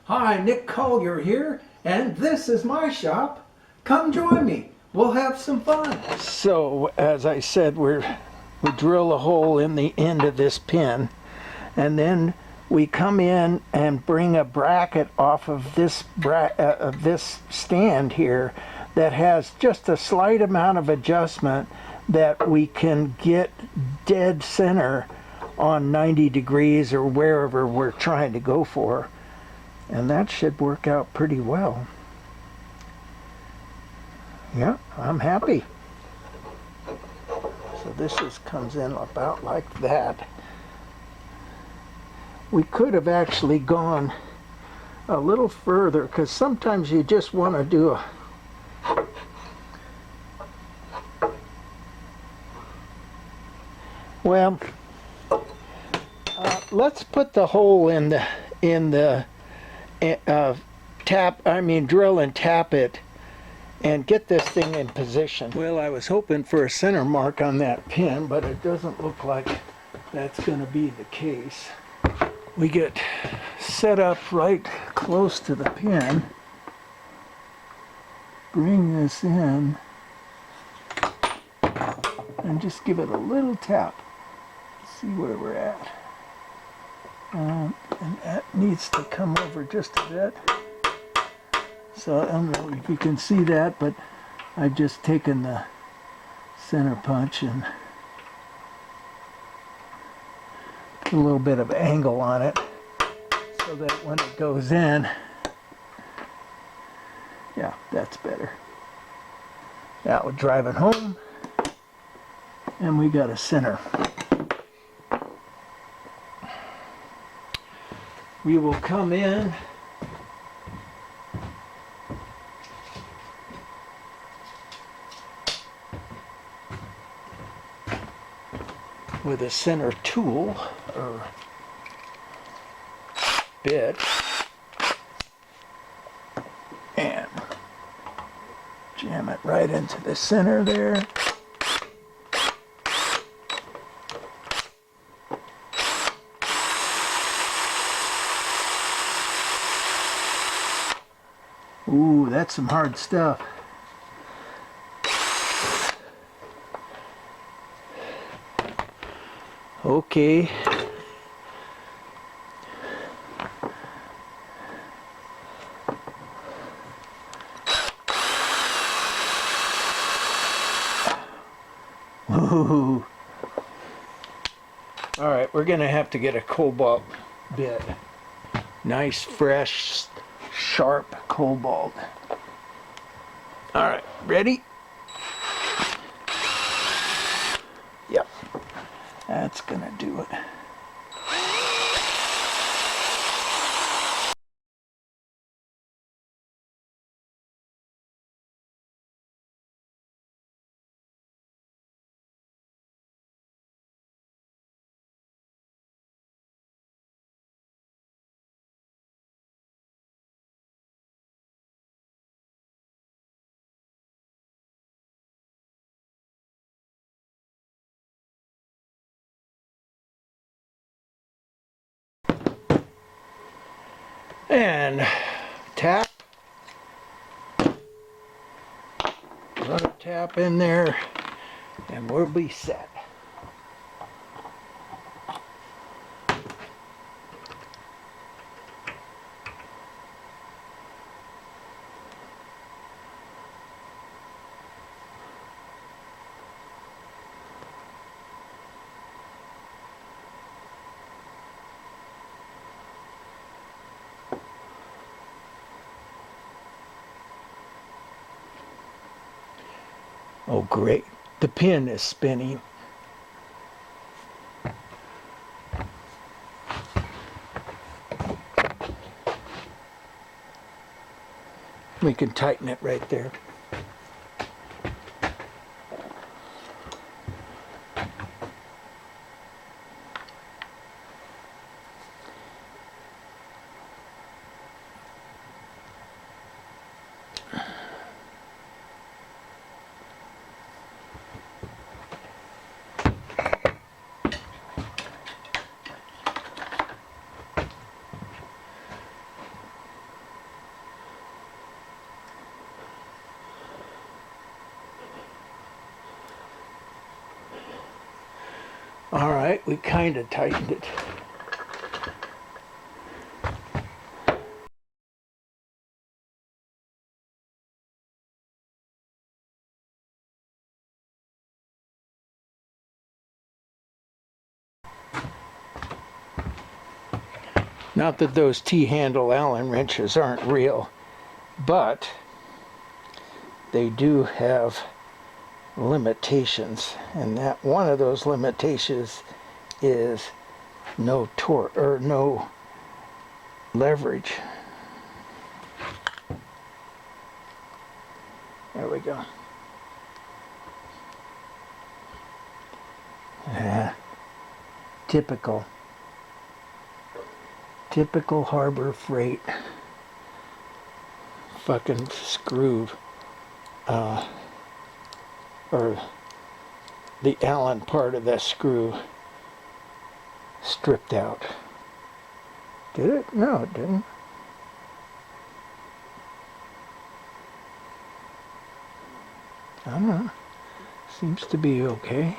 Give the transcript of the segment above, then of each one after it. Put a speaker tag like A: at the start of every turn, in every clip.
A: Hi, Nick Collier here, and this is my shop. Come join me. We'll have some fun. So, as I said, we drill a hole in the end of this pin, and then we come in and bring a bracket off of this stand here that has just a slight amount of adjustment that we can get dead center on 90 degrees or wherever we're trying to go for. And that should work out pretty well. Yeah, I'm happy. So this comes in about like that. We could have actually gone a little further because sometimes you just want to do a well, let's put the hole in the drill and tap it and get this thing in position. Well, I was hoping for a center mark on that pin, but it doesn't look like that's going to be the case. We get set up right close to the pin. Bring this in and just give it a little tap. See where we're at. And that needs to come over just a bit. So I don't know if you can see that, but I've just taken the center punch and put a little bit of angle on it so that when it goes in, yeah, that's better. That would drive it home, and we got a center. We will come in with a center tool or bit and jam it right into the center there. Ooh, that's some hard stuff. Okay. Ooh. All right, we're gonna have to get a cobalt bit. Nice, fresh, sharp cobalt. All right, ready? Yep, that's gonna do it. And tap. Run a tap in there, and we'll be set. Oh, great. The pin is spinning. We can tighten it right there. All right, we kind of tightened it. Not that those T-handle Allen wrenches aren't real, but they do have limitations, and that one of those limitations is no torque or no leverage. There we go. Yeah, typical Harbor Freight fucking screw, or the Allen part of that screw stripped out. Did it? No, it didn't. I don't know. Seems to be okay.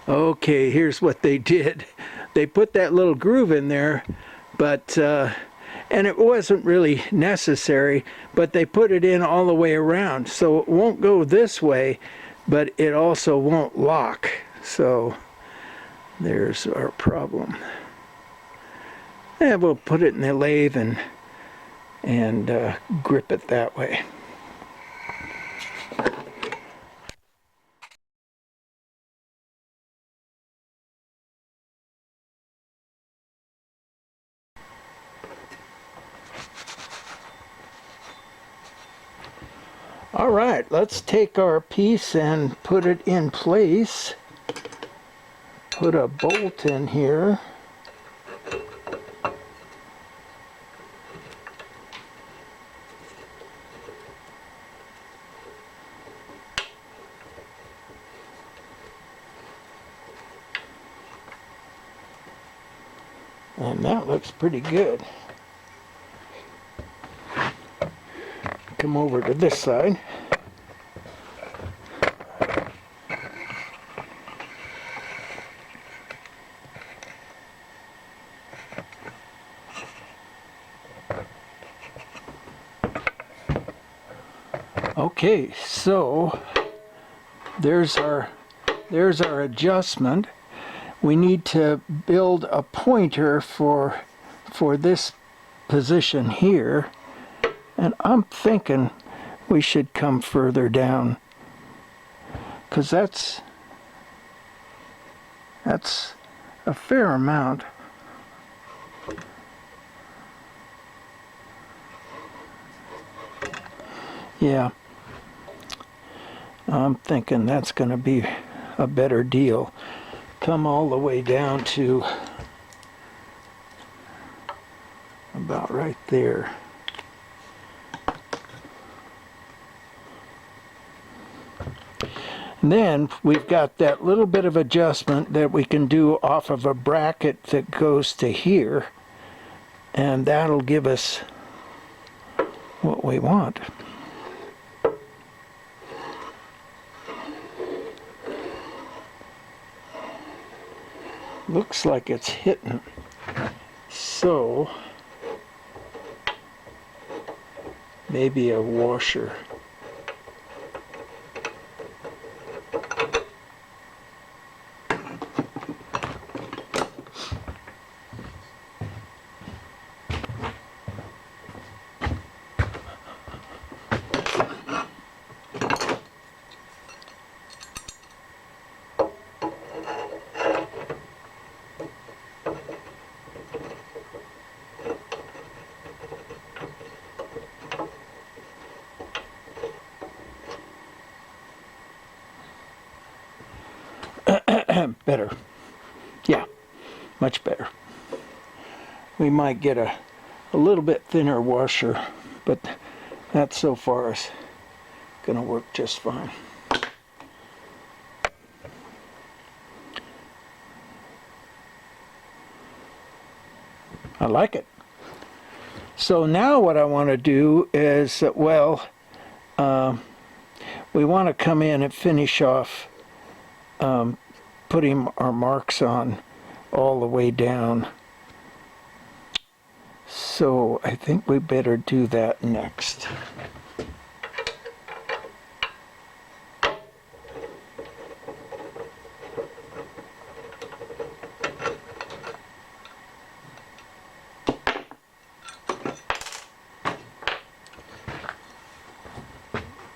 A: Okay, here's what they did. They put that little groove in there, but and it wasn't really necessary, but they put it in all the way around, so it won't go this way, but it also won't lock. So there's our problem. And we'll put it in the lathe and grip it that way. All right, let's take our piece and put it in place. Put a bolt in here. And that looks pretty good. Come over to this side. Okay, so there's our adjustment. We need to build a pointer for this position here, and I'm thinking we should come further down, because that's a fair amount. Yeah, I'm thinking that's going to be a better deal. Come all the way down to about right there. And then we've got that little bit of adjustment that we can do off of a bracket that goes to here, and that'll give us what we want. Looks like it's hitting. So maybe a washer. Better. Yeah, much better. We might get a little bit thinner washer, but that so far is going to work just fine. I like it. So now what I want to do is, well, we want to come in and finish off putting our marks on all the way down. So I think we better do that next.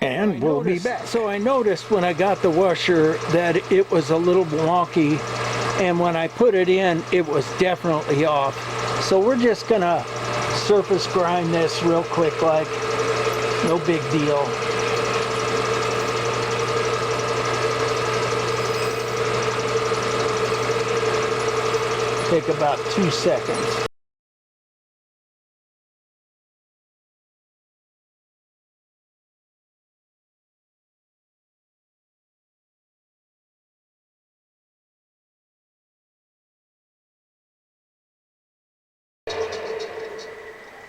A: And we'll be back. So I noticed when I got the washer that it was a little wonky, and when I put it in, it was definitely off. So we're just gonna surface grind this real quick, like no big deal. Take about 2 seconds.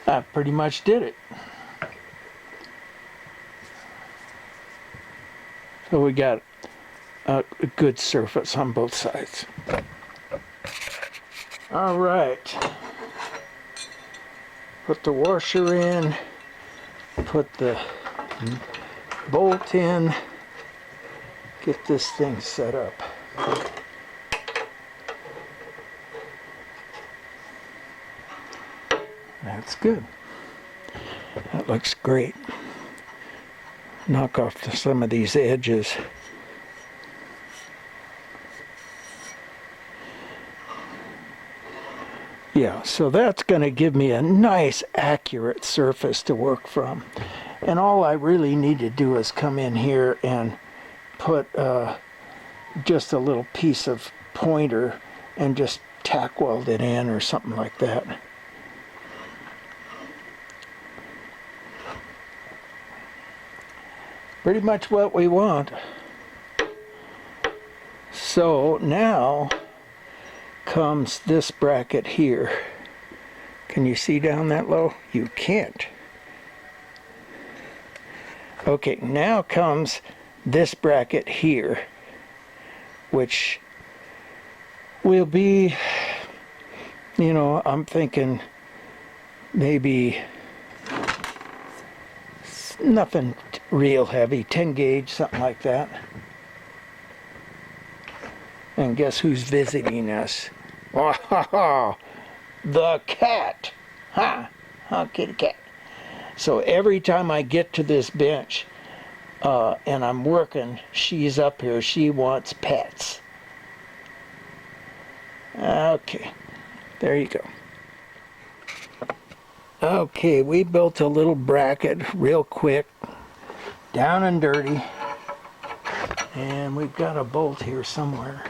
A: I pretty much did it. So we got a good surface on both sides. All right. Put the washer in, put the bolt in, get this thing set up. That's good. That looks great. Knock off some of these edges. Yeah, so that's going to give me a nice accurate surface to work from. And all I really need to do is come in here and put just a little piece of pointer and just tack weld it in or something like that. Pretty much what we want. So now comes this bracket here. Can you see down that low? You can't. Okay, now comes this bracket here, which will be, you know, I'm thinking maybe nothing real heavy, 10 gauge, something like that. And guess who's visiting us? Oh, the cat. Ha! Huh, kitty cat. So every time I get to this bench and I'm working, she's up here. She wants pets. Okay, there you go. Okay, we built a little bracket real quick, down and dirty, and we've got a bolt here somewhere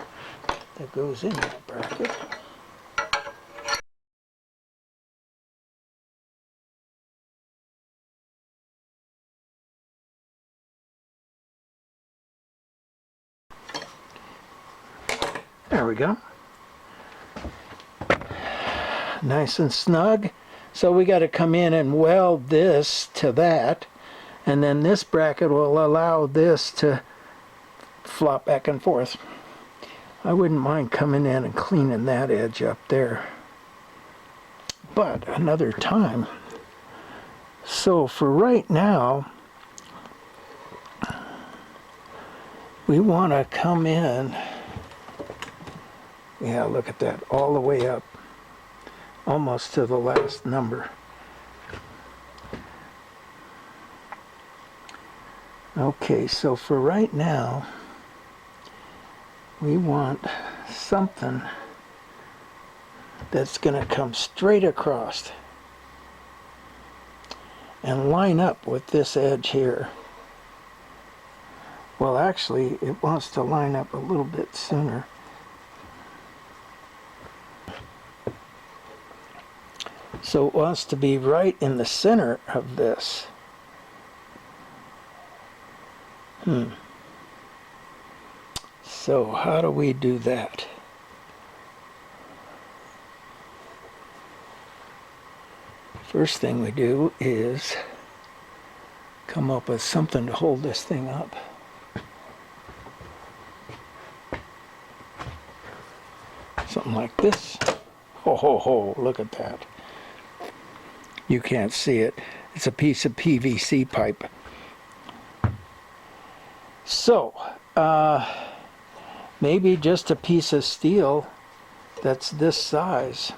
A: that goes in that bracket. There we go. Nice and snug. So we got to come in and weld this to that, and then this bracket will allow this to flop back and forth. I wouldn't mind coming in and cleaning that edge up there, but another time. So for right now, we want to come in, yeah, look at that, all the way up, almost to the last number. Okay, so for right now, we want something that's going to come straight across and line up with this edge here. Well, actually, it wants to line up a little bit sooner. So it wants to be right in the center of this. So how do we do that? First thing we do is come up with something to hold this thing up. Something like this. Ho, ho, ho, look at that. You can't see it. It's a piece of PVC pipe. So, maybe just a piece of steel that's this size.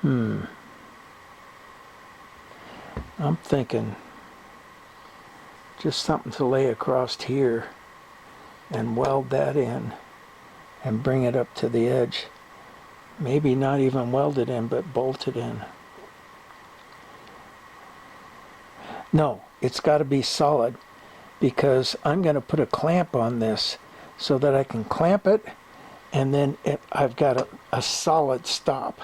A: I'm thinking just something to lay across here and weld that in and bring it up to the edge. Maybe not even weld it in, but bolt it in. No, it's got to be solid, because I'm going to put a clamp on this so that I can clamp it, and then I've got a solid stop.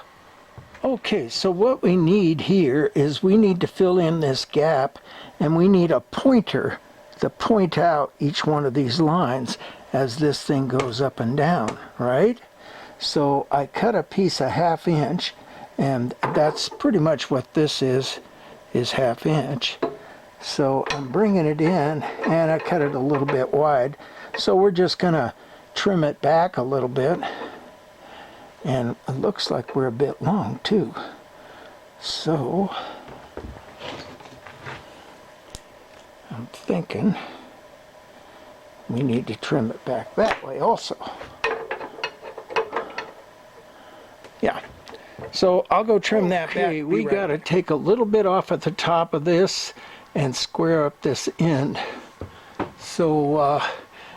A: Okay, so what we need here is we need to fill in this gap, and we need a pointer to point out each one of these lines as this thing goes up and down, right? So I cut a piece a 1/2 inch, and that's pretty much what this is 1/2 inch. So I'm bringing it in, and I cut it a little bit wide. So we're just gonna trim it back a little bit. And it looks like we're a bit long too. So I'm thinking we need to trim it back that way also. Yeah. So I'll go trim that back. Okay, we got to take a little bit off at the top of this and square up this end. So,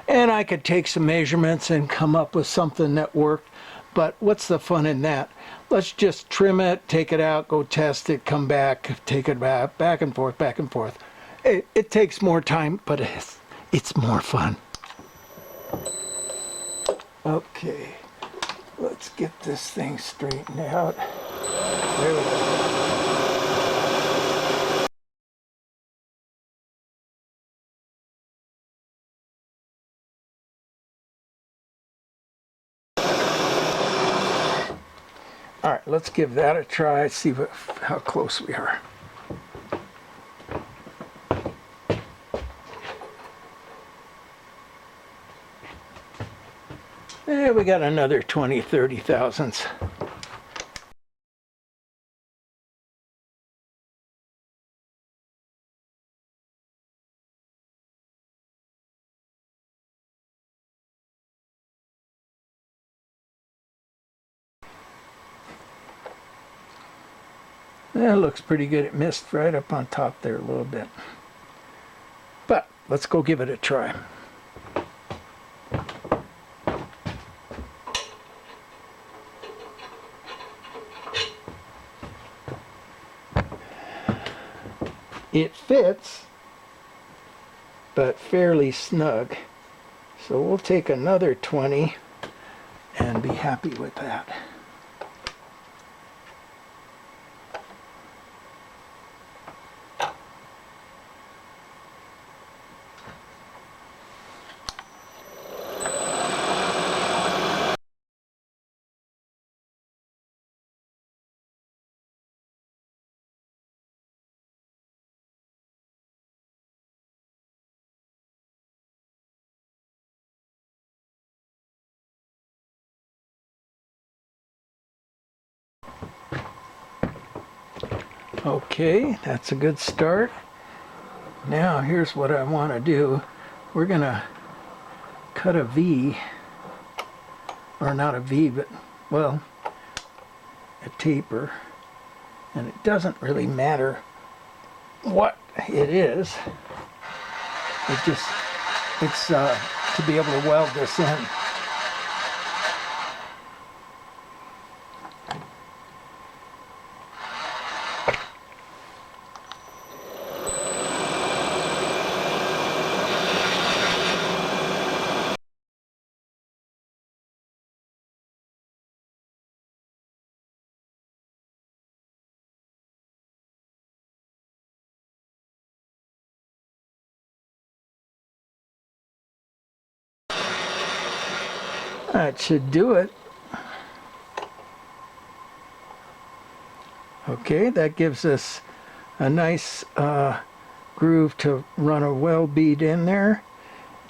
A: and I could take some measurements and come up with something that worked. But what's the fun in that? Let's just trim it, take it out, go test it, come back, take it back and forth, back and forth. It takes more time, but it's more fun. Okay, let's get this thing straightened out. There we go. All right, let's give that a try, see how close we are. We got another 20, 30 thousandths. That looks pretty good. It missed right up on top there a little bit. But let's go give it a try. It fits, but fairly snug. So we'll take another 20 and be happy with that. Okay, that's a good start. Now here's what I want to do. We're gonna cut a V, or not a V, but well, a taper, and it doesn't really matter what it is. It's to be able to weld this in. That should do it. Okay, that gives us a nice groove to run a well bead in there.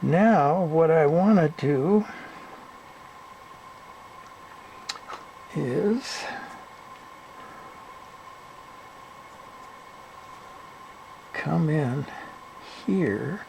A: Now what I want to do is come in here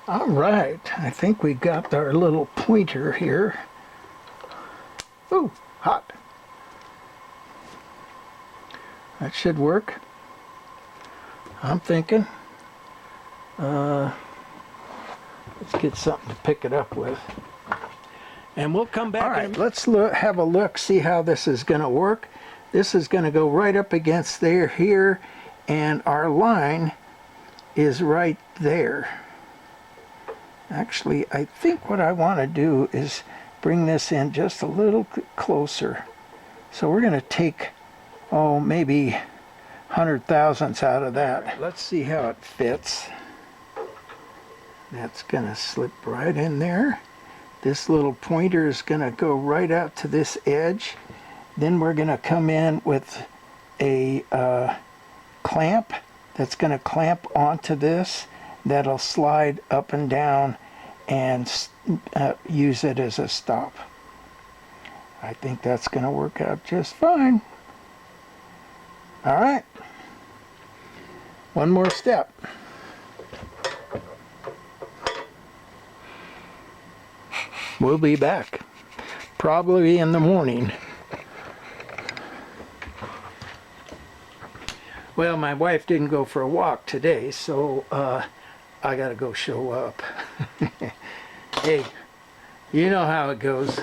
A: all right, I think we got our little pointer here. Ooh, hot. That should work. I'm thinking. Let's get something to pick it up with. And we'll come back. All right, let's have a look, see how this is going to work. This is going to go right up against there here, and our line is right there. Actually, I think what I want to do is bring this in just a little closer. So we're going to take, oh, maybe 100,000ths out of that. Let's see how it fits. That's going to slip right in there. This little pointer is going to go right out to this edge. Then we're going to come in with a clamp that's going to clamp onto this. That'll slide up and down and use it as a stop. I think that's going to work out just fine. All right. One more step. We'll be back, probably in the morning. Well, my wife didn't go for a walk today, so I gotta go show up. Hey, you know how it goes.